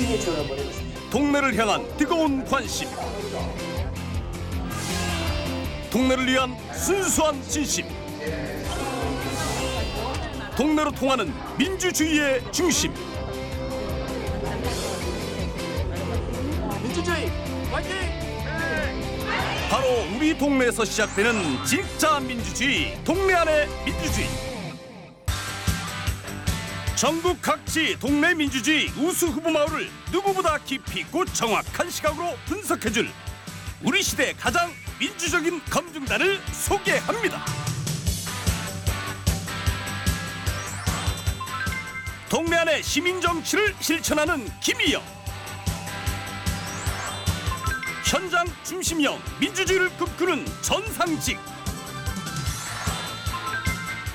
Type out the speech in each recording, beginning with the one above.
시그니처를 한번 해보십시오. 동네를 향한 뜨거운 관심, 동네를 위한 순수한 진심, 동네로 통하는 민주주의의 중심. 민주주의 화이팅! 바로 우리 동네에서 시작되는 진짜 민주주의, 동네 안의 민주주의. 전국 각지 동네 민주주의 우수 후보 마을을 누구보다 깊이 있고 정확한 시각으로 분석해줄 우리 시대 가장 민주적인 검증단을 소개합니다. 동네 안의 시민 정치를 실천하는 김희영, 현장 중심형 민주주의를 꿈꾸는 전상직,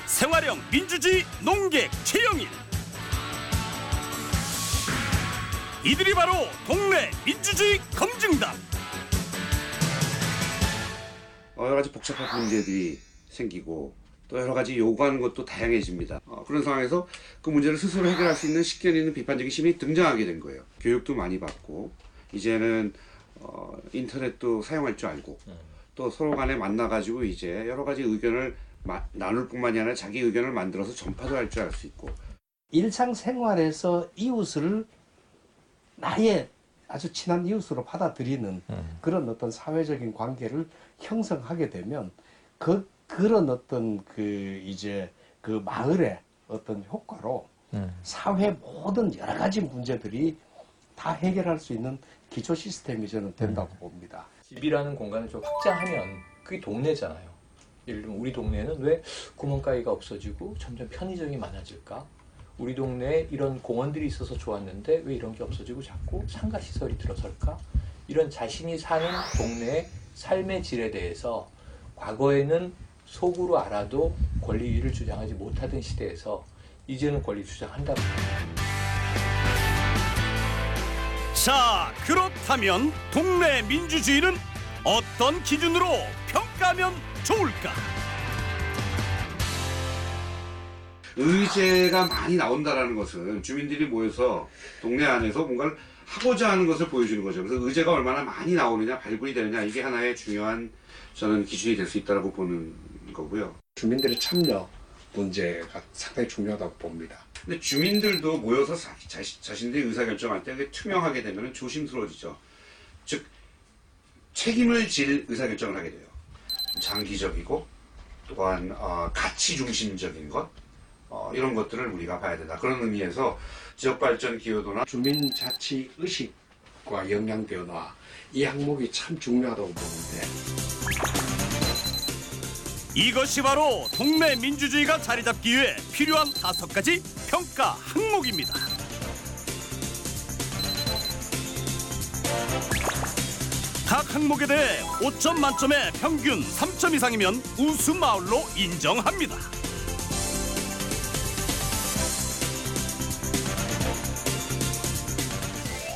생활형 민주주의 농객 최영일. 이들이 바로 동네 민주주의 검증단. 여러 가지 복잡한 문제들이 생기고 또 여러 가지 요구하는 것도 다양해집니다. 그런 상황에서 그 문제를 스스로 해결할 수 있는 식견 있는 비판적인 시민이 등장하게 된 거예요. 교육도 많이 받고 이제는 인터넷도 사용할 줄 알고 또 서로 간에 만나가지고 이제 여러 가지 의견을 나눌 뿐만이 아니라 자기 의견을 만들어서 전파도 할 줄 알 수 있고, 일상생활에서 이웃을 나의 아주 친한 이웃으로 받아들이는 그런 어떤 사회적인 관계를 형성하게 되면 그런 어떤 이제 그 마을의 어떤 효과로 사회 모든 여러 가지 문제들이 다 해결할 수 있는 기초 시스템이 저는 된다고 봅니다. 집이라는 공간을 좀 확장하면 그게 동네잖아요. 예를 들면 우리 동네는 왜 구멍가게가 없어지고 점점 편의점이 많아질까? 우리 동네에 이런 공원들이 있어서 좋았는데 왜 이런 게 없어지고 자꾸 상가시설이 들어설까? 이런 자신이 사는 동네의 삶의 질에 대해서 과거에는 속으로 알아도 권리를 주장하지 못하던 시대에서 이제는 권리 주장한다고. 자, 그렇다면 동네 민주주의는 어떤 기준으로 평가하면 좋을까? 의제가 많이 나온다는 것은 주민들이 모여서 동네 안에서 뭔가를 하고자 하는 것을 보여주는 거죠. 그래서 의제가 얼마나 많이 나오느냐, 발굴이 되느냐, 이게 하나의 중요한 저는 기준이 될 수 있다고 보는 거고요. 주민들의 참여 문제가 상당히 중요하다고 봅니다. 근데 주민들도 모여서 자신들이 의사결정할 때 그게 투명하게 되면 조심스러워지죠. 즉 책임을 질 의사결정을 하게 돼요. 장기적이고 또한 가치 중심적인 것, 이런 것들을 우리가 봐야 된다. 그런 의미에서 지역발전 기여도나 주민자치 의식과 역량 변화, 이 항목이 참 중요하다고 보는데, 이것이 바로 동네 민주주의가 자리 잡기 위해 필요한 5가지 평가 항목입니다. 각 항목에 대해 5점 만점에 평균 3점 이상이면 우수 마을로 인정합니다.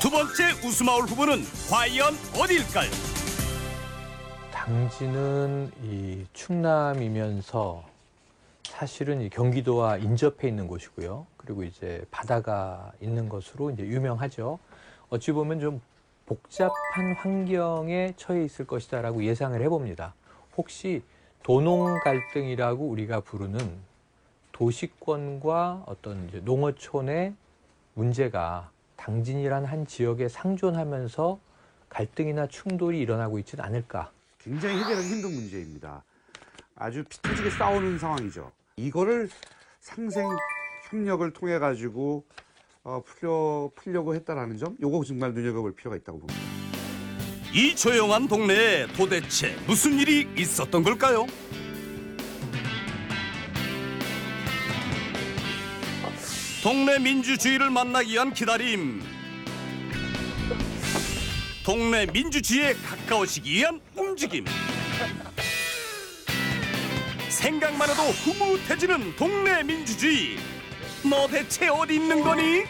두 번째 우수 마을 후보는 과연 어디일까요? 당진은 이 충남이면서 사실은 이 경기도와 인접해 있는 곳이고요. 그리고 이제 바다가 있는 것으로 이제 유명하죠. 어찌 보면 좀 복잡한 환경에 처해 있을 것이다라고 예상을 해봅니다. 혹시 도농 갈등이라고 우리가 부르는 도시권과 어떤 이제 농어촌의 문제가 당진이란 한 지역에 상존하면서 갈등이나 충돌이 일어나고 있지는 않을까. 굉장히 해결하기 힘든 문제입니다. 아주 피 터지게 싸우는 상황이죠. 이거를 상생 협력을 통해 가지고 풀려고 했다라는 점, 요거 정말 눈여겨볼 필요가 있다고 봅니다. 이 조용한 동네에 도대체 무슨 일이 있었던 걸까요? 동네 민주주의를 만나기 위한 기다림, 동네 민주주의에 가까워지기 위한 움직임. 생각만 해도 흐뭇해지는 동네 민주주의. 너 대체 어디 있는 거니?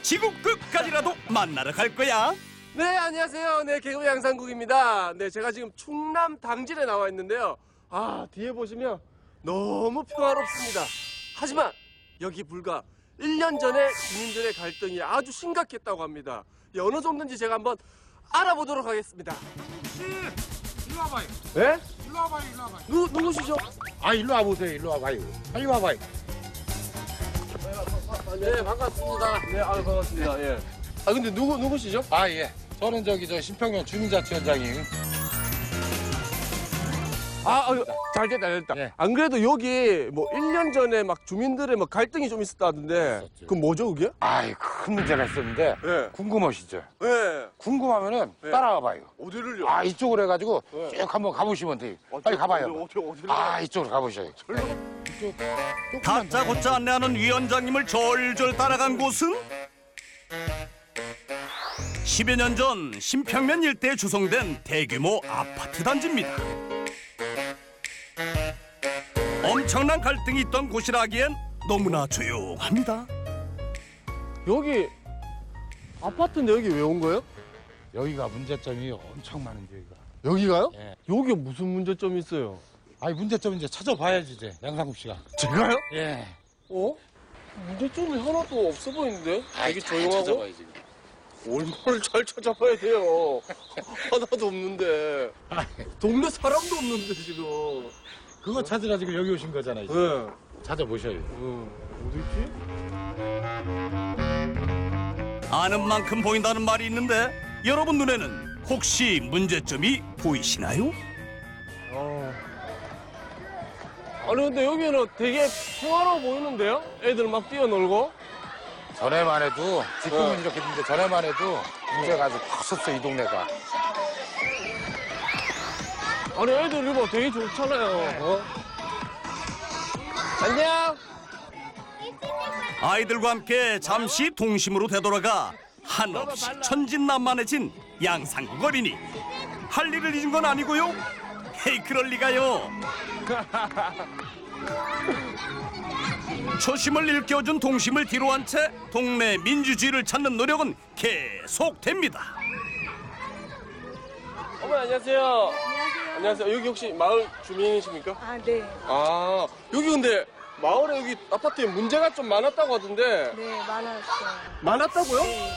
지구 끝까지라도 만나러 갈 거야. 네, 안녕하세요. 네, 개그맨 양상국입니다. 네, 제가 지금 충남 당진에 나와 있는데요. 뒤에 보시면 너무 평화롭습니다. 하지만 여기 불과 1년 전에 주민들의 갈등이 아주 심각했다고 합니다. 어느 정도인지 제가 한번 알아보도록 하겠습니다. 일로 와봐요. 네? 일로 와봐요. 일로 와봐요. 누구시죠? 아, 일로 와보세요. 일로 와봐요. 빨리 와봐요. 네, 반갑습니다. 네, 아유, 반갑습니다. 예. 아, 근데 누구시죠? 아, 예. 저는 저 신평면 주민자치위원장이에요. 잘 됐다. 예. 안 그래도 여기 뭐 1년 전에 막 주민들의 막 갈등이 좀 있었다던데. 있었죠. 그럼 뭐죠, 그게? 아이, 큰 문제가 있었는데 예. 궁금하시죠? 예. 궁금하면은 네. 따라와봐요. 어디를요? 아, 이쪽으로 해가지고 네. 쭉 한번 가보시면 돼요. 빨리 가봐요. 어디를 아, 이쪽으로 가보셔요. 이쪽 조금만 더. 다짜고짜 안내하는 위원장님을 졸졸 따라간 곳은 10여 년 전 신평면 일대에 조성된 대규모 아파트 단지입니다. 엄청난 갈등이 있던 곳이라기엔 너무나 조용합니다. 여기 아파트인데 여기 왜 온 거예요? 여기가 문제점이 엄청 많은 여기가. 여기가요? 예. 여기가 무슨 문제점이 있어요? 아니, 문제점 이제 찾아봐야지 이제 양상국 씨가. 제가요? 예. 어? 문제점이 하나도 없어 보이는데? 되게 조용하고? 찾아봐야지. 얼마를 잘 찾아봐야 돼요. 하나도 없는데. 동네 사람도 없는데 지금. 그거 찾으라 지금 여기 오신 거잖아요. 이제. 네. 찾아보셔요. 어디 있지? 아는 만큼 보인다는 말이 있는데 여러분 눈에는 혹시 문제점이 보이시나요? 아니 근데 여기는 되게 평화로워 보이는데요? 애들 막 뛰어놀고. 전에만 해도 지금은 이렇게 됐는데 전에만 해도 문제가 아주 컸었어 이 동네가. 아니 애들 이거 되게 좋잖아요. 어? 안녕. 아이들과 함께 잠시 동심으로 되돌아가 한없이 천진난만해진 양상국 어린이. 할 일을 잊은 건 아니고요. 헤이 그럴 리가요. 초심을 일깨워준 동심을 뒤로 한 채 동네 민주주의를 찾는 노력은 계속됩니다. 어머니 안녕하세요. 안녕하세요. 여기 혹시 마을 주민이십니까? 아, 네. 아 여기 근데 마을에 여기 아파트에 문제가 좀 많았다고 하던데. 네, 많았어요. 많았다고요? 네.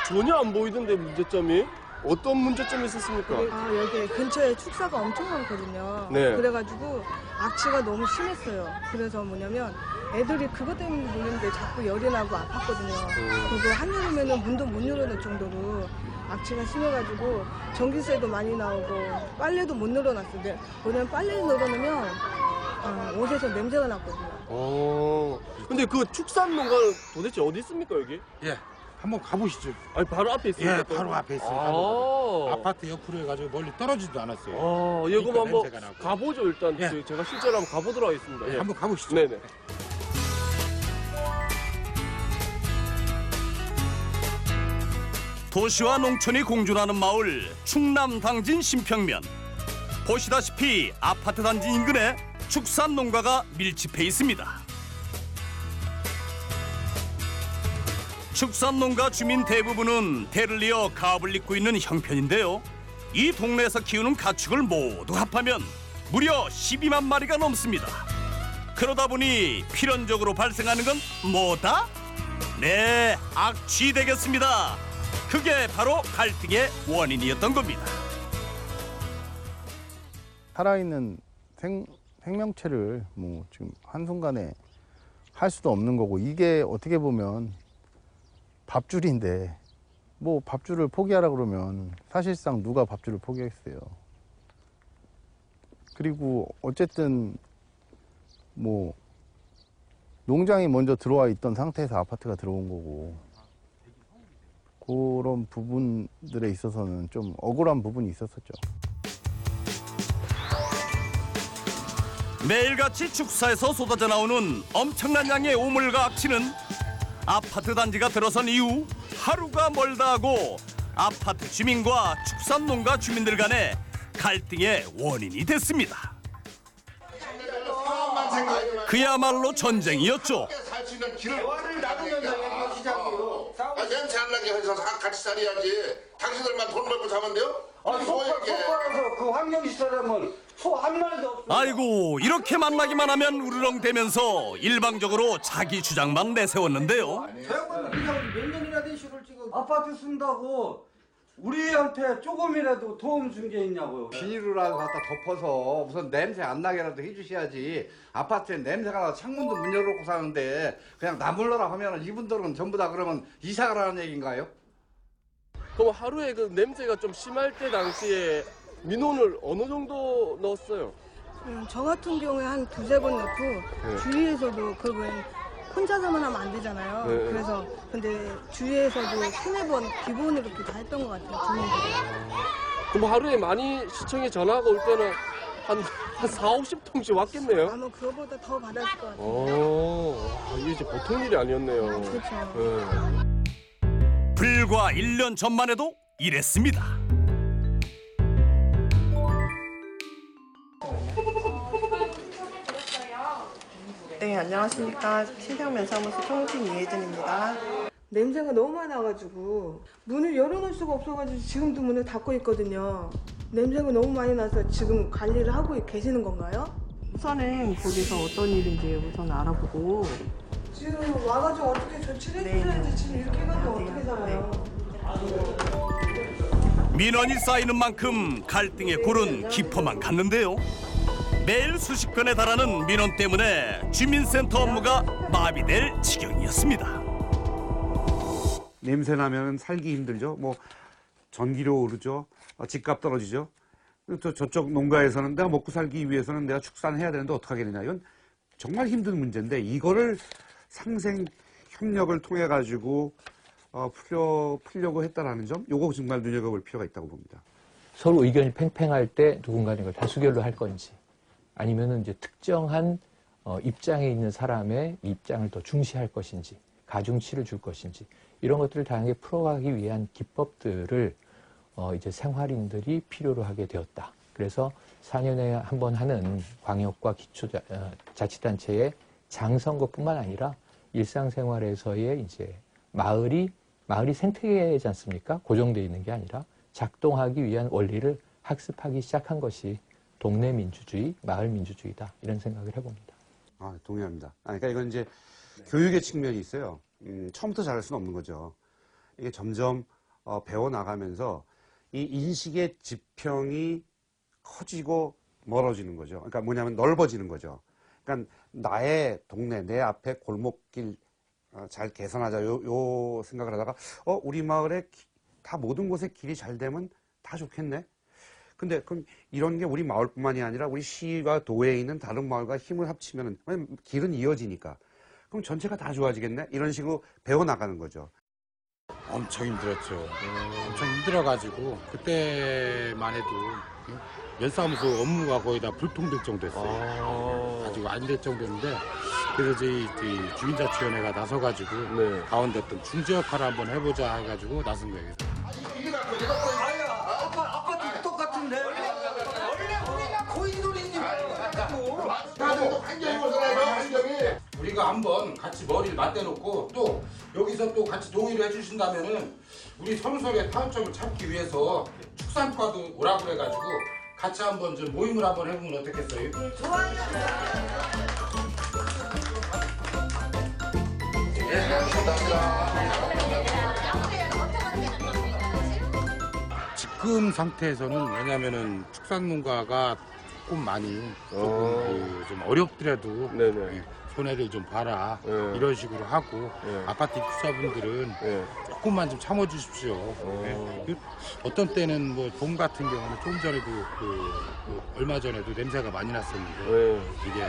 전혀 안 보이던데 문제점이. 어떤 문제점이 있었습니까? 아, 여기 근처에 축사가 엄청 많거든요. 네. 그래가지고 악취가 너무 심했어요. 그래서 뭐냐면 애들이 그것 때문에 놀는데 자꾸 열이 나고 아팠거든요. 그리고 한여름에는 문도 못 열어놓을 정도로 악취가 심해가지고 전기세도 많이 나오고 빨래도 못 널어놨는데 뭐냐면 빨래를 널어놓으면 옷에서 냄새가 났거든요. 근데 그 축산 농가는 도대체 어디 있습니까 여기? 예. 한번 가보시죠. 아니 바로 앞에 있습니까? 예, 바로 앞에 있어요. 아, 아파트 옆으로 해가지고 멀리 떨어지도 않았어요. 아, 예, 그럼 그러니까 한번 냄새가 나고. 가보죠 일단. 예. 제가 실제로 한번 가보도록 하겠습니다. 예. 한번 가보시죠. 네네. 도시와 농촌이 공존하는 마을 충남 당진 신평면. 보시다시피 아파트 단지 인근에 축산 농가가 밀집해 있습니다. 축산 농가 주민 대부분은 대를 이어 가업을 잇고 있는 형편인데요. 이 동네에서 키우는 가축을 모두 합하면 무려 12만 마리가 넘습니다. 그러다 보니 필연적으로 발생하는 건 뭐다? 네, 악취 되겠습니다. 그게 바로 갈등의 원인이었던 겁니다. 살아있는 생명체를 뭐 지금 한순간에 할 수도 없는 거고, 이게 어떻게 보면 밥줄인데 뭐 밥줄을 포기하라 그러면 사실상 누가 밥줄을 포기했어요. 그리고 어쨌든 뭐 농장이 먼저 들어와 있던 상태에서 아파트가 들어온 거고, 그런 부분들에 있어서는 좀 억울한 부분이 있었었죠. 매일같이 축사에서 쏟아져 나오는 엄청난 양의 오물과 악취는 아파트 단지가 들어선 이후 하루가 멀다 하고 아파트 주민과 축산농가 주민들 간의 갈등의 원인이 됐습니다. 그야말로 전쟁이었죠. 살 수 있는 길을 냄새 안 나게 해서 같이 살아야지. 당신들만 돈 벌고 사면 돼요? 속바라서 그 환경시설하면 소 한 마리도 없어. 아이고 이렇게 만나기만 하면 우르렁대면서 일방적으로 자기 주장만 내세웠는데요. 몇 년이나 된 시를 지금 아파트 쓴다고 우리한테 조금이라도 도움 준 게 있냐고요. 비닐이라도 갖다 덮어서 우선 냄새 안 나게라도 해주셔야지. 아파트에 냄새가 나서 창문도 문 열어놓고 사는데 그냥 나물러라 하면 이분들은 전부 다 그러면 이사 가라는 얘기인가요? 그럼 하루에 그 냄새가 좀 심할 때 당시에 민원을 어느 정도 넣었어요? 저 같은 경우에 한 두세 번 넣고 주위에서도 그걸 혼자서만 하면 안 되잖아요. 네. 그래서 근데 주위에서도 세네 번 기본으로 이렇게 다 했던 것 같아요. 주민들이. 그럼 하루에 많이 시청에 전화가 올 때는 한 4, 50통씩 왔겠네요? 아마 그거보다 더 받았을 것 같아요. 이게 이제 보통 일이 아니었네요. 그렇죠. 네. 불과 1년 전만 해도 이랬습니다. 네, 안녕하십니까. 신평면사무소 총진 이혜진입니다. 냄새가 너무 많아가지고 문을 열어놓을 수가 없어가지고 지금도 문을 닫고 있거든요. 냄새가 너무 많이 나서 지금 관리를 하고 계시는 건가요? 우선은 거기서 어떤 일인지 우선 알아보고. 지금 와가지고 어떻게 조치를 해주셔야지 지금 이렇게 해가지고 어떻게 살아요? 민원이 쌓이는 만큼 갈등의 골은 깊어만 갔는데요. 매일 수십 건에 달하는 민원 때문에 주민센터 업무가 마비될 지경이었습니다. 냄새 나면 살기 힘들죠. 뭐 전기료 오르죠. 집값 떨어지죠. 또 저쪽 농가에서는 내가 먹고 살기 위해서는 내가 축산해야 되는데 어떡하겠느냐. 이건 정말 힘든 문제인데 이거를 상생 협력을 통해 가지고 풀려고 했다라는 점, 요거 정말 눈여겨볼 필요가 있다고 봅니다. 서로 의견이 팽팽할 때 누군가는 이걸 다수결로 할 건지, 아니면은 이제 특정한 입장에 있는 사람의 입장을 더 중시할 것인지, 가중치를 줄 것인지, 이런 것들을 다양하게 풀어가기 위한 기법들을 이제 생활인들이 필요로 하게 되었다. 그래서 4년에 한 번 하는 광역과 기초자치단체의 장선거뿐만 아니라 일상생활에서의 이제 마을이 생태계지 않습니까? 고정되어 있는 게 아니라 작동하기 위한 원리를 학습하기 시작한 것이 동네 민주주의, 마을 민주주의다. 이런 생각을 해봅니다. 동의합니다. 그러니까 이건 이제 교육의 측면이 있어요. 처음부터 잘할 수는 없는 거죠. 이게 점점 배워나가면서 이 인식의 지평이 커지고 멀어지는 거죠. 그러니까 뭐냐면 넓어지는 거죠. 그러니까 나의 동네, 내 앞에 골목길 잘 개선하자 요 생각을 하다가 우리 마을에 다 모든 곳에 길이 잘 되면 다 좋겠네. 근데 그럼 이런 게 우리 마을뿐만이 아니라 우리 시와 도에 있는 다른 마을과 힘을 합치면 길은 이어지니까 그럼 전체가 다 좋아지겠네? 이런 식으로 배워나가는 거죠. 엄청 힘들었죠. 엄청 힘들어가지고 그때만 해도 면사무소 업무가 거의 다 불통될 정도였어요. 아주 안 될 정도였는데 그래서 저희 주민자치위원회가 나서가지고 가운데 어떤 중재 역할을 한번 해보자 해가지고 나선 거예요. 아빠도 똑같은데. 원래 우리가 고인돌이지 말고. 우리가 한번 같이 머리를 맞대놓고 또 여기서 또 같이 동의를 해주신다면은 우리 서로서로의 타협점을 찾기 위해서 축산과도 오라고 그래가지고 같이 한번 좀 모임을 한번 해보면 어떻겠어요? 좋아요. 지금 상태에서는 왜냐면은 축산농가가 조금 많이 좀 어렵더라도 손해를 좀 봐라 이런 식으로 하고 아파트 입주자분들은 조금만 좀 참아주십시오. 어떤 때는 뭐 봄 같은 경우는 조금 전에도 얼마 전에도 냄새가 많이 났었는데 이게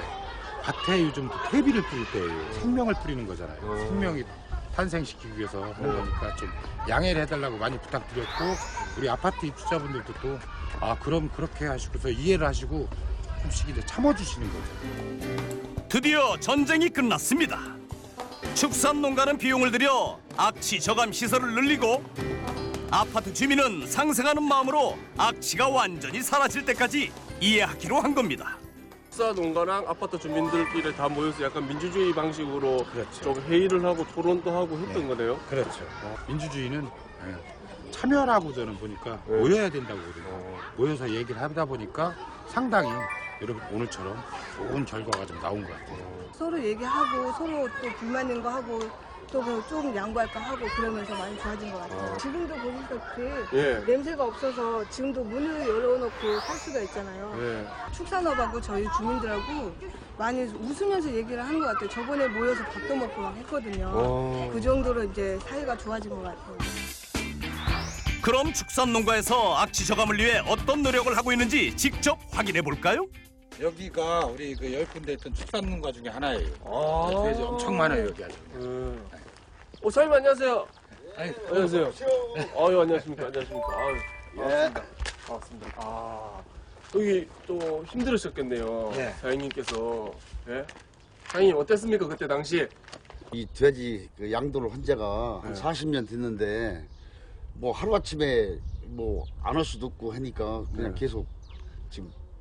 밭에 요즘 퇴비를 뿌릴 때예요. 생명을 뿌리는 거잖아요. 생명이 탄생시키기 위해서 하는 거니까 좀 양해를 해달라고 많이 부탁드렸고 우리 아파트 입주자분들도 또 그럼 그렇게 하시고서 이해를 하시고 조금씩 이제 참아주시는 거죠. 드디어 전쟁이 끝났습니다. 축산농가는 비용을 들여 악취 저감 시설을 늘리고 아파트 주민은 상생하는 마음으로 악취가 완전히 사라질 때까지 이해하기로 한 겁니다. 축산농가랑 아파트 주민들끼리 다 모여서 약간 민주주의 방식으로 좀 회의를 하고 토론도 하고 했던 거네요. 그렇죠. 민주주의는 참여라고 저는 보니까 모여야 된다고 그래요. 모여서 얘기를 하다 보니까 상당히 여러분 오늘처럼 좋은 결과가 좀 나온 것 같아요. 서로 얘기하고 서로 또 불만 있는 거 하고 또 좀 양보할까 하고 그러면서 많이 좋아진 것 같아요. 지금도 보시다시피 예. 냄새가 없어서 지금도 문을 열어놓고 살 수가 있잖아요. 예. 축산업하고 저희 주민들하고 많이 웃으면서 얘기를 한 것 같아요. 저번에 모여서 밥도 먹고 막 했거든요. 그 정도로 이제 사이가 좋아진 것 같아요. 그럼 축산농가에서 악취 저감을 위해 어떤 노력을 하고 있는지 직접 확인해 볼까요? 여기가 우리 그 10군데 있던 축산농가 중에 하나예요. 돼지 엄청 많아요 여기 아주. 사장님 안녕하세요. 아이, 안녕하세요. 아유 안녕하십니까. 안녕하십니까. 아유, 반갑습니다. 반갑습니다. 아 여기 또 힘들으셨겠네요. 네. 사장님께서. 예? 사장님 어땠습니까 그때 당시? 이 돼지 그 양도를 한 지가 한 40년 됐는데 뭐 하루아침에 뭐 안 할 수도 없고 하니까 그냥 계속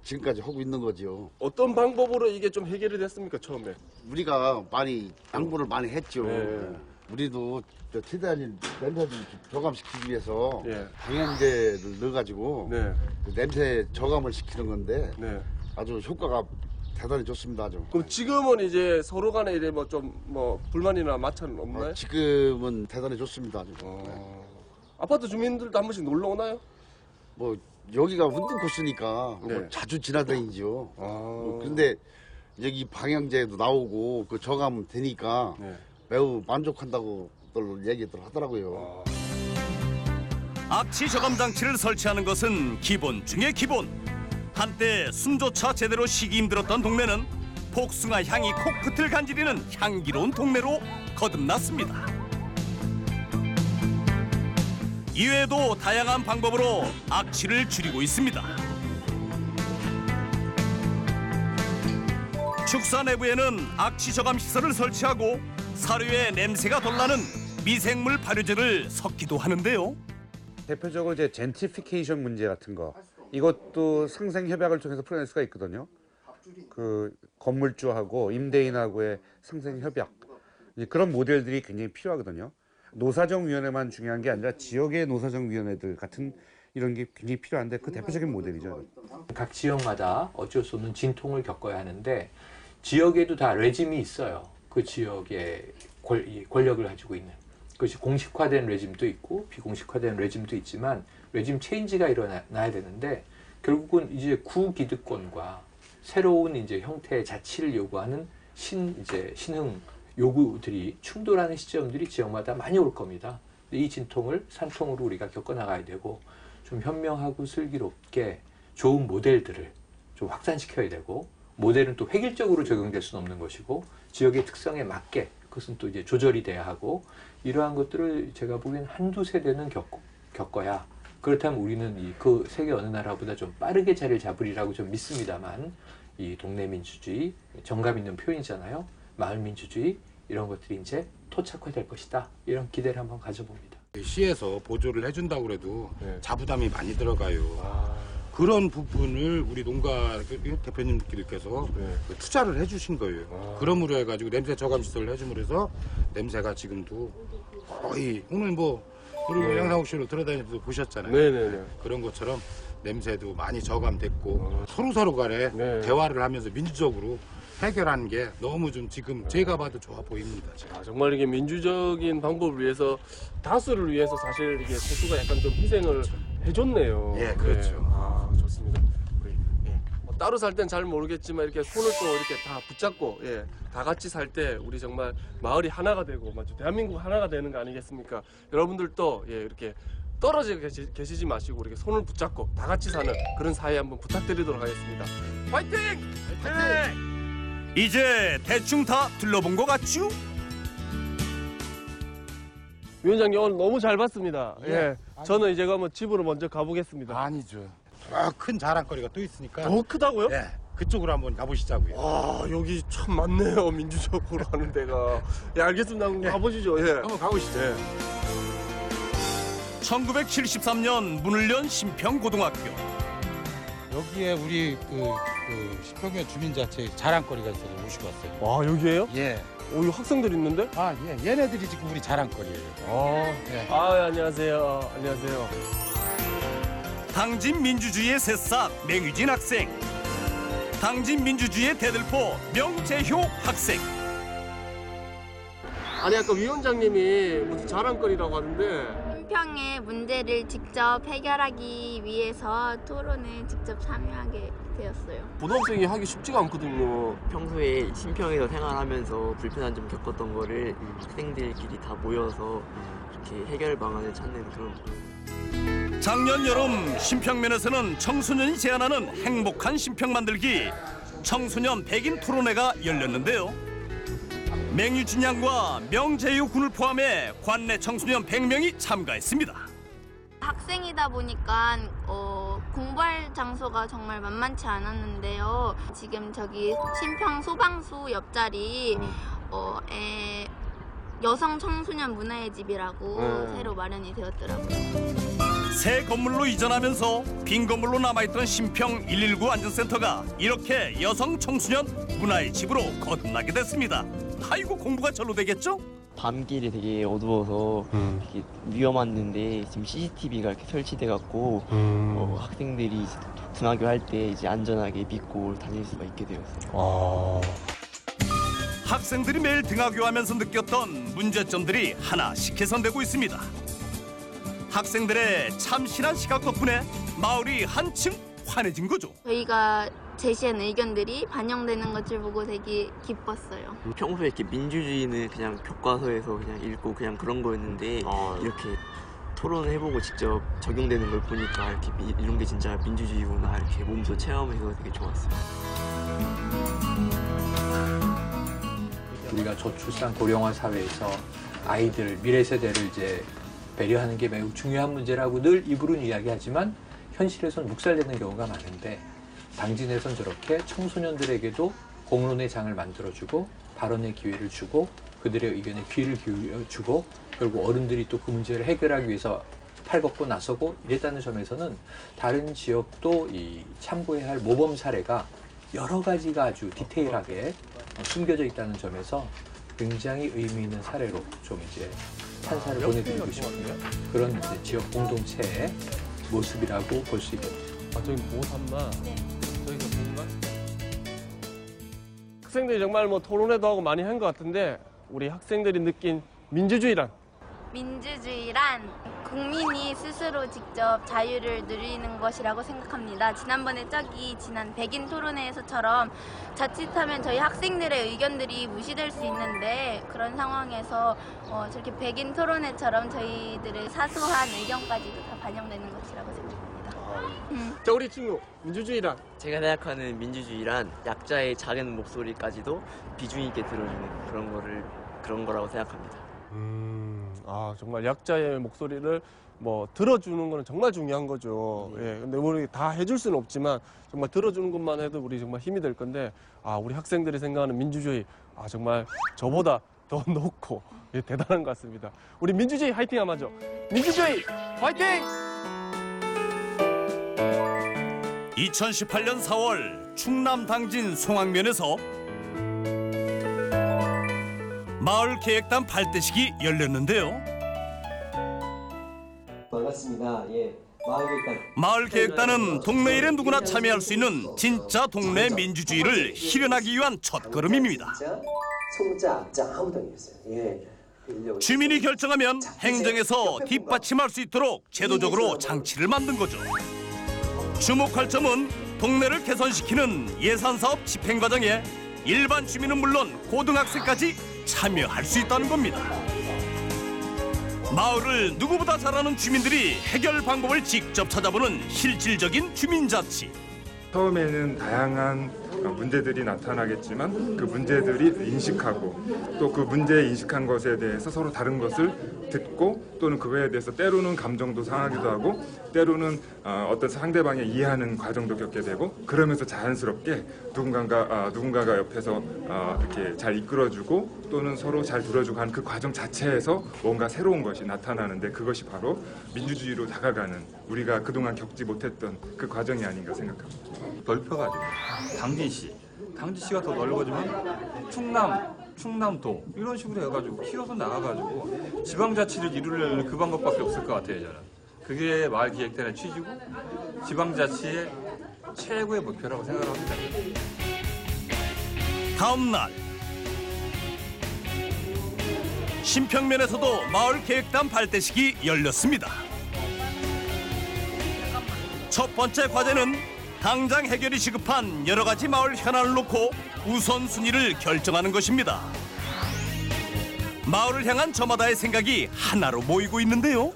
지금까지 하고 있는 거죠. 어떤 방법으로 이게 좀 해결이 됐습니까 처음에? 우리가 많이 양보를 많이 했죠. 네. 우리도 최대한 냄새 좀 저감시키기 위해서 예. 방향제를 넣어가지고 네. 그 냄새 저감을 시키는 건데 네. 아주 효과가 대단히 좋습니다. 아주. 그럼 지금은 이제 서로 간에 이래 뭐 좀 뭐 불만이나 마찰은 없나요? 지금은 대단히 좋습니다. 아주. 아파트 주민들도 한 번씩 놀러 오나요? 뭐 여기가 운동 코스니까 네. 뭐 자주 지나다니죠. 근데 여기 방향제도 나오고 그 저감 되니까 네. 매우 만족한다고 얘기들 하더라고요. 악취 저감 장치를 설치하는 것은 기본 중의 기본. 한때 숨조차 제대로 쉬기 힘들었던 동네는 복숭아 향이 코끝을 간지리는 향기로운 동네로 거듭났습니다. 이외에도 다양한 방법으로 악취를 줄이고 있습니다. 축사 내부에는 악취 저감 시설을 설치하고 사료에 냄새가 덜 나는 미생물 발효제를 섞기도 하는데요. 대표적으로 이제 젠트리피케이션 문제 같은 거 이것도 상생 협약을 통해서 풀어낼 수가 있거든요. 그 건물주하고 임대인하고의 상생 협약 그런 모델들이 굉장히 필요하거든요. 노사정위원회만 중요한 게 아니라 지역의 노사정위원회들 같은 이런 게 굉장히 필요한데 그 대표적인 모델이죠. 각 지역마다 어쩔 수 없는 진통을 겪어야 하는데 지역에도 다 레짐이 있어요. 그 지역의 권력을 가지고 있는. 그것이 공식화된 레짐도 있고 비공식화된 레짐도 있지만 레짐 체인지가 일어나야 되는데 결국은 이제 구기득권과 새로운 이제 형태의 자치를 요구하는 신흥 요구들이 충돌하는 시점들이 지역마다 많이 올 겁니다. 이 진통을 산통으로 우리가 겪어나가야 되고 좀 현명하고 슬기롭게 좋은 모델들을 좀 확산시켜야 되고 모델은 또 획일적으로 적용될 수는 없는 것이고 지역의 특성에 맞게 그것은 또 이제 조절이 돼야 하고 이러한 것들을 제가 보기엔 한두 세대는 겪어야 그렇다면 우리는 그 세계 어느 나라보다 좀 빠르게 자리를 잡으리라고 좀 믿습니다만 이 동네 민주주의 정감 있는 표현이잖아요. 마을 민주주의 이런 것들이 이제 토착화될 것이다. 이런 기대를 한번 가져봅니다. 시에서 보조를 해준다고 그래도 자부담이 많이 들어가요. 그런 부분을 우리 농가 대표님들께서 투자를 해주신 거예요. 그러므로 해가지고 냄새 저감 시설을 해줌으로 해서 냄새가 지금도 거의 오늘 뭐 우리 양상옥 씨로 들어다니면서 보셨잖아요. 네네네. 그런 것처럼 냄새도 많이 저감됐고 서로 간에 대화를 하면서 민주적으로 해결하는 게 너무 좀 지금 제가 봐도 좋아 보입니다. 지금. 정말 이게 민주적인 방법을 위해서 다수를 위해서 사실 이게 소수가 약간 좀 희생을 해줬네요. 예, 그렇죠. 좋습니다. 우리 따로 살 땐 잘 모르겠지만 이렇게 손을 또 이렇게 다 붙잡고 다 같이 살 때 우리 정말 마을이 하나가 되고 맞죠? 대한민국 하나가 되는 거 아니겠습니까? 여러분들도 이렇게 떨어져 계시지 마시고 이렇게 손을 붙잡고 다 같이 사는 그런 사회 한번 부탁드리도록 하겠습니다. 화이팅! 화이팅! 이제 대충 다 둘러본 것 같죠? 위원장님 오늘 너무 잘 봤습니다. 저는 이제 가면 집으로 먼저 가보겠습니다. 아니죠. 큰 자랑거리가 또 있으니까. 더 크다고요? 네. 그쪽으로 한번 가보시자고요. 와 여기 참 많네요. 민주적으로 하는 데가. 알겠습니다. 한번 가보시죠. 한번 가보시죠. 1973년 문을 연 신평고등학교. 여기에 우리 그 신평면 주민자치 자랑거리가 있어서 모시고 왔어요. 와 여기에요? 예. 여기 학생들 있는데? 예. 얘네들이 지금 우리 자랑거리예요. 안녕하세요. 안녕하세요. 당진 민주주의의 새싹 맹유진 학생. 당진 민주주의의 대들보 명재효 학생. 아니 아까 위원장님이 무슨 자랑거리라고 하는데 신평의 문제를 직접 해결하기 위해서 토론에 직접 참여하게 되었어요. 고등학생이 하기 쉽지가 않거든요. 평소에 신평에서 생활하면서 불편한 점 겪었던 거를 학생들끼리 다 모여서 이렇게 해결 방안을 찾는 그런. 작년 여름 신평면에서는 청소년이 제안하는 행복한 신평 만들기 청소년 백인 토론회가 열렸는데요. 맹유진양과 명재유군을 포함해 관내 청소년 100명이 참가했습니다. 학생이다 보니까 공부할 장소가 정말 만만치 않았는데요. 지금 저기 신평 소방수 옆자리 여성 청소년 문화의 집이라고 새로 마련이 되었더라고요. 새 건물로 이전하면서 빈 건물로 남아있던 신평 119 안전센터가 이렇게 여성 청소년 문화의 집으로 거듭나게 됐습니다. 아이고 공부가 절로 되겠죠? 밤길이 되게 어두워서 되게 위험했는데 지금 CCTV가 이렇게 설치돼갖고 학생들이 등하교 할 때 이제 안전하게 믿고 다닐 수가 있게 되었어요. 학생들이 매일 등하교하면서 느꼈던 문제점들이 하나씩 개선되고 있습니다. 학생들의 참신한 시각 덕분에 마을이 한층 환해진 거죠. 저희가 제시한 의견들이 반영되는 것을 보고 되게 기뻤어요. 평소에 이렇게 민주주의는 그냥 교과서에서 그냥 읽고 그냥 그런 거였는데 이렇게 토론해보고 직접 적용되는 걸 보니까 이렇게 이런 게 진짜 민주주의구나 이렇게 몸소 체험해서 되게 좋았어요. 우리가 저출산 고령화 사회에서 아이들 미래 세대를 이제 배려하는 게 매우 중요한 문제라고 늘 입으로는 이야기하지만 현실에서는 묵살되는 경우가 많은데 당진에선 저렇게 청소년들에게도 공론의 장을 만들어주고 발언의 기회를 주고 그들의 의견에 귀를 기울여주고 결국 어른들이 또 그 문제를 해결하기 위해서 팔 걷고 나서고 이랬다는 점에서는 다른 지역도 이 참고해야 할 모범 사례가 여러 가지가 아주 디테일하게 숨겨져 있다는 점에서 굉장히 의미 있는 사례로 좀 이제 찬사를 보내드리고 싶은 그런 이제 지역 공동체의 모습이라고 볼 수 있겠습니다. 저기 모3마 저희가 뭔가 학생들이 정말 뭐 토론회도 하고 많이 한 것 같은데 우리 학생들이 느낀 민주주의란 국민이 스스로 직접 자유를 누리는 것이라고 생각합니다. 지난번에 지난 백인 토론회에서처럼 자칫하면 저희 학생들의 의견들이 무시될 수 있는데 그런 상황에서 저렇게 백인 토론회처럼 저희들의 사소한 의견까지도 다 반영되는 것이라고 생각합니다. 자 우리 친구 민주주의란 제가 생각하는 민주주의란 약자의 작은 목소리까지도 비중 있게 들어주는 그런 거라고 생각합니다. 정말 약자의 목소리를 뭐 들어주는 거는 정말 중요한 거죠. 예, 근데 우리 다 해줄 수는 없지만 정말 들어주는 것만 해도 우리 정말 힘이 될 건데 우리 학생들이 생각하는 민주주의 정말 저보다 더 높고 대단한 것 같습니다. 우리 민주주의 화이팅 한번 하죠. 민주주의 화이팅! 2018년 4월 충남 당진 송악면에서 마을 계획단 발대식이 열렸는데요. 반갑습니다. 마을 계획단은 동네 일에 누구나 참여할 수 있는 진짜 동네 민주주의를 실현하기 위한 첫걸음입니다. 주민이 결정하면 행정에서 뒷받침할 수 있도록 제도적으로 장치를 만든 거죠. 주목할 점은 동네를 개선시키는 예산사업 집행 과정에 일반 주민은 물론 고등학생까지 참여할 수 있다는 겁니다. 마을을 누구보다 잘 아는 주민들이 해결 방법을 직접 찾아보는 실질적인 주민자치. 처음에는 다양한 문제들이 나타나겠지만 그 문제들이 인식하고 또 그 문제 인식한 것에 대해서 서로 다른 것을 듣고 또는 그거에 대해서 때로는 감정도 상하기도 하고 때로는 어떤 상대방의 이해하는 과정도 겪게 되고 그러면서 자연스럽게 누군가가 옆에서 이렇게 잘 이끌어주고 또는 서로 잘 들어주고 하는 그 과정 자체에서 뭔가 새로운 것이 나타나는데 그것이 바로 민주주의로 다가가는 우리가 그동안 겪지 못했던 그 과정이 아닌가 생각합니다. 넓혀가지고 당진시가 더 넓어지면 충남도 이런 식으로 해가지고 키워서 나가가지고 지방자치를 이루려면 그 방법밖에 없을 것 같아요. 저는 그게 마을기획단의 취지고 지방자치의 최고의 목표라고 생각합니다. 다음 날 신평면에서도 마을 계획단 발대식이 열렸습니다. 첫 번째 과제는 당장 해결이 시급한 여러 가지 마을 현안을 놓고 우선순위를 결정하는 것입니다. 마을을 향한 저마다의 생각이 하나로 모이고 있는데요.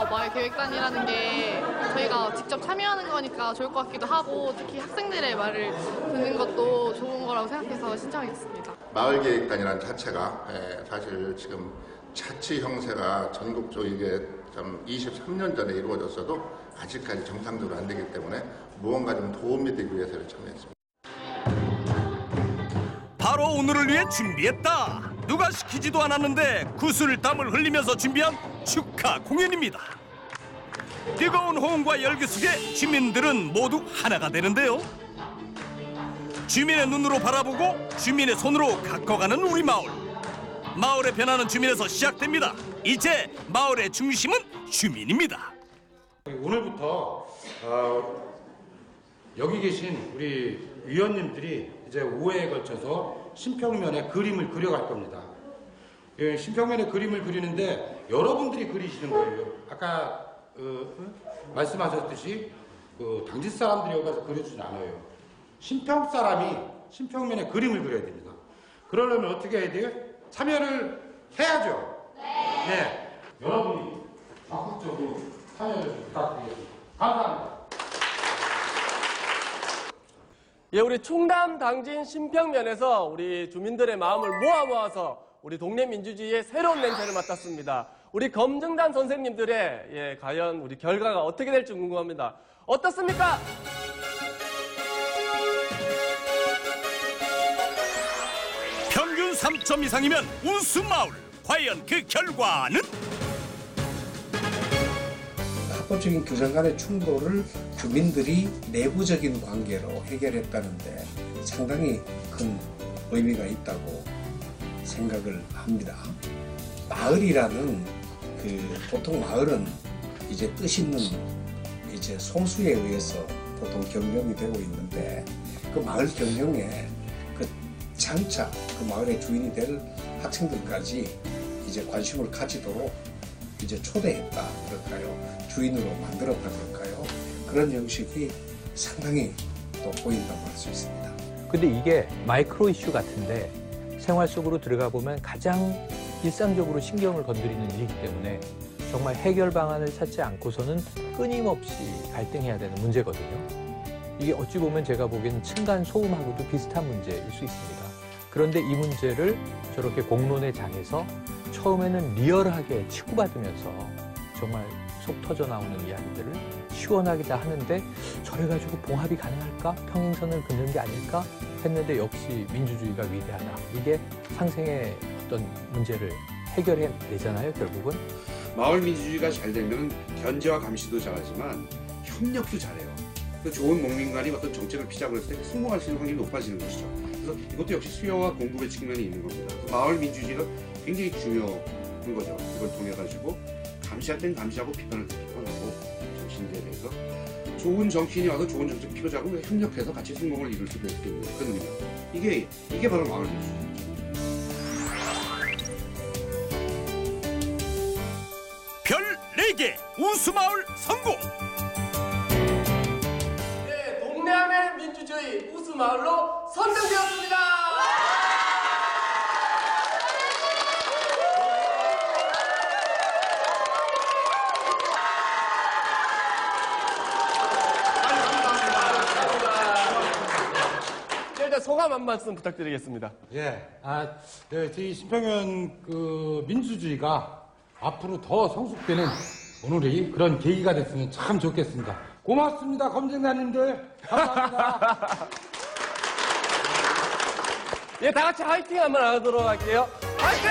마을 계획단이라는 게 저희가 직접 참여하는 거니까 좋을 것 같기도 하고 특히 학생들의 말을 듣는 것도 좋은 거라고 생각해서 신청했습니다. 마을계획단이라는 자체가 사실 지금 자치 형태가 전국적으로 이게 좀 23년 전에 이루어졌어도 아직까지 정상적으로 안 되기 때문에 무언가 좀 도움이 되기 위해서 참여했습니다. 바로 오늘을 위해 준비했다. 누가 시키지도 않았는데 구슬땀을 흘리면서 준비한 축하 공연입니다. 뜨거운 호응과 열기 속에 주민들은 모두 하나가 되는데요. 주민의 눈으로 바라보고 주민의 손으로 가꿔가는 우리 마을. 마을의 변화는 주민에서 시작됩니다. 이제 마을의 중심은 주민입니다. 오늘부터 여기 계신 우리 위원님들이 이제 5회에 걸쳐서 신평면에 그림을 그려갈 겁니다. 예, 신평면에 그림을 그리는데 여러분들이 그리시는 거예요. 아까 말씀하셨듯이 당진 사람들이 여기 가서 그려주진 않아요. 신평 사람이 신평면에 그림을 그려야 됩니다. 그러려면 어떻게 해야 돼요? 참여를 해야죠. 네. 여러분이 적극적으로 참여를 부탁드리겠습니다. 감사합니다. 예, 우리 충남 당진 신평면에서 우리 주민들의 마음을 모아서 우리 동네 민주주의의 새로운 냄새를 맡았습니다. 우리 검증단 선생님들의 과연 우리 결과가 어떻게 될지 궁금합니다. 어떻습니까? 평균 3점 이상이면 우수 마을. 과연 그 결과는? 합법적인 규정 간의 충돌을 주민들이 내부적인 관계로 해결했다는데 상당히 큰 의미가 있다고 생각을 합니다. 마을이라는 보통 마을은 이제 뜻 있는 이제 소수에 의해서 보통 경영이 되고 있는데 그 마을 경영에 그 장차 그 마을의 주인이 될 학생들까지 이제 관심을 가지도록 이제 초대했다 그럴까요? 주인으로 만들었다 그럴까요? 그런 형식이 상당히 또 보인다고 할 수 있습니다. 근데 이게 마이크로 이슈 같은데 생활 속으로 들어가 보면 가장 일상적으로 신경을 건드리는 일이기 때문에 정말 해결 방안을 찾지 않고서는 끊임없이 갈등해야 되는 문제거든요. 이게 어찌 보면 제가 보기에는 층간 소음하고도 비슷한 문제일 수 있습니다. 그런데 이 문제를 저렇게 공론의 장에서 처음에는 리얼하게 치고받으면서 정말 속 터져 나오는 이야기들을 시원하게 다 하는데 저래가지고 봉합이 가능할까? 평행선을 긋는 게 아닐까? 했는데 역시 민주주의가 위대하다. 이게 상생의 어떤 문제를 해결해내잖아요, 결국은. 마을 민주주의가 잘 되면 견제와 감시도 잘하지만 협력도 잘해요. 좋은 농민 간이 어떤 정책을 피자고 했을 때 성공할 수 있는 확률이 높아지는 것이죠. 그래서 이것도 역시 수요와 공급의 측면이 있는 겁니다. 마을 민주주의가 굉장히 중요한 거죠. 이걸 통해 가지고 감시할 땐 감시하고 비판할 땐 비판하고 정신들에 대해서 좋은 정치인이 와서 좋은 정책 피워자고 협력해서 같이 성공을 이룰 수 있는 그런 의미. 이게 바로 마을 민주주의죠. 별 4개 우수마을 성공! 네, 동네 안의 민주주의 우수마을로 선정되었습니다! 일단 소감 한 말씀 부탁드리겠습니다. 예, 저희 신평면 민주주의가 앞으로 더 성숙되는 오늘이 그런 계기가 됐으면 참 좋겠습니다. 고맙습니다, 검증단님들. 감사합니다. 예, 다 같이 화이팅 한번 하도록 할게요. 화이팅!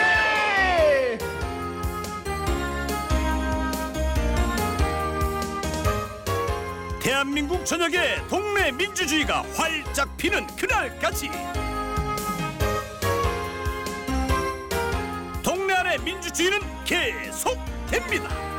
대한민국 전역에 동네 민주주의가 활짝 피는 그날까지 동네 안의 민주주의는 계속됩니다.